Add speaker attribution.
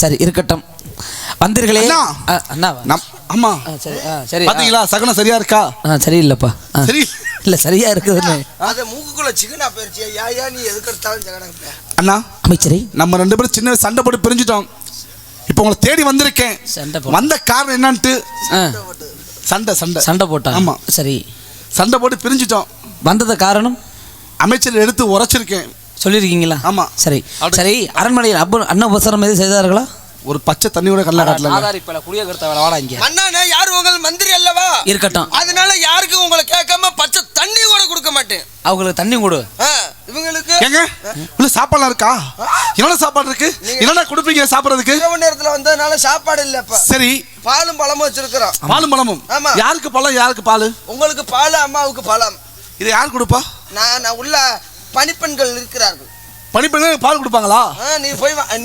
Speaker 1: சரி இருக்கட்டும். வந்தீர்களே அண்ணா.
Speaker 2: ஆமா
Speaker 1: சரி சரி.
Speaker 2: பாத்தீங்களா சகனம் சரியா இருக்கா?
Speaker 1: சரி இல்லப்பா. சரி இல்ல சரியா இருக்குதுன்னு.
Speaker 3: அத மூக்குக்குள்ள சிக்கனா போயிருச்சு. யா நீ எதுக்கு எடுத்தாலும் ஜெகனங்க.
Speaker 2: அண்ணா
Speaker 1: அமைச்சரே,
Speaker 2: நம்ம 2 பேரும் சின்ன சண்டை போட்டு பிரிஞ்சிட்டோம். இப்போ உங்களை தேடி வந்திருக்கேன். வந்த காரணம் என்னன்ட்டு
Speaker 1: சண்டை போட்டா?
Speaker 2: ஆமா
Speaker 1: சரி.
Speaker 2: சண்டை போட்டு பிரிஞ்சிட்டோம்.
Speaker 1: வந்தது காரணம்
Speaker 2: அமைச்சர் எடுத்து உரைச்சிருக்கேன்.
Speaker 1: சொல்லியிருக்கீங்களா?
Speaker 2: ஆமா.
Speaker 1: சரி சரி. அரண்மனையில் அன்ன உபசாரம் எதுவும் செய்தார்களா?
Speaker 2: ஒரு பச்சை தண்ணியோட கல்ல காட்டல.
Speaker 1: ஆதார் இப்ப குடிய கருத்த வாடா இங்க.
Speaker 3: அண்ணா யார் உங்கள் மந்திரி அல்லவா?
Speaker 1: இருக்கட்டும்.
Speaker 3: அதனால யாருக்கு உங்களை கேட்காம பச்சை தண்ணி கூட கொடுக்க மாட்டேன்.
Speaker 1: அவங்களுக்கு தண்ணி கொடு.
Speaker 3: இவங்களுக்கு
Speaker 2: ஏங்க உள்ள சாப்பாடுலாம் இருக்கா? என்னென்ன சாப்பாடு இருக்கு? என்னென்ன கொடுப்பீங்க சாப்பிடுறதுக்கு?
Speaker 3: இரவு நேரத்துல வந்ததுனால சாப்பாடு இல்லப்பா.
Speaker 2: சரி.
Speaker 3: பாலும் பழமும் வச்சிருக்கிறோம்.
Speaker 2: பாலும் பழமும்?
Speaker 3: ஆமா.
Speaker 2: யாருக்கு பழம் யாருக்கு பால்?
Speaker 3: உங்களுக்கு பால், அம்மாவுக்கு பழம்.
Speaker 2: இதை யார் கொடுப்பா?
Speaker 3: நான் உள்ள பணிப்பெண்கள் இருக்கிறார்கள்.
Speaker 2: பணிப்பெண்கள் பால் கொடுப்பாங்களா?
Speaker 3: நீ போய் நீ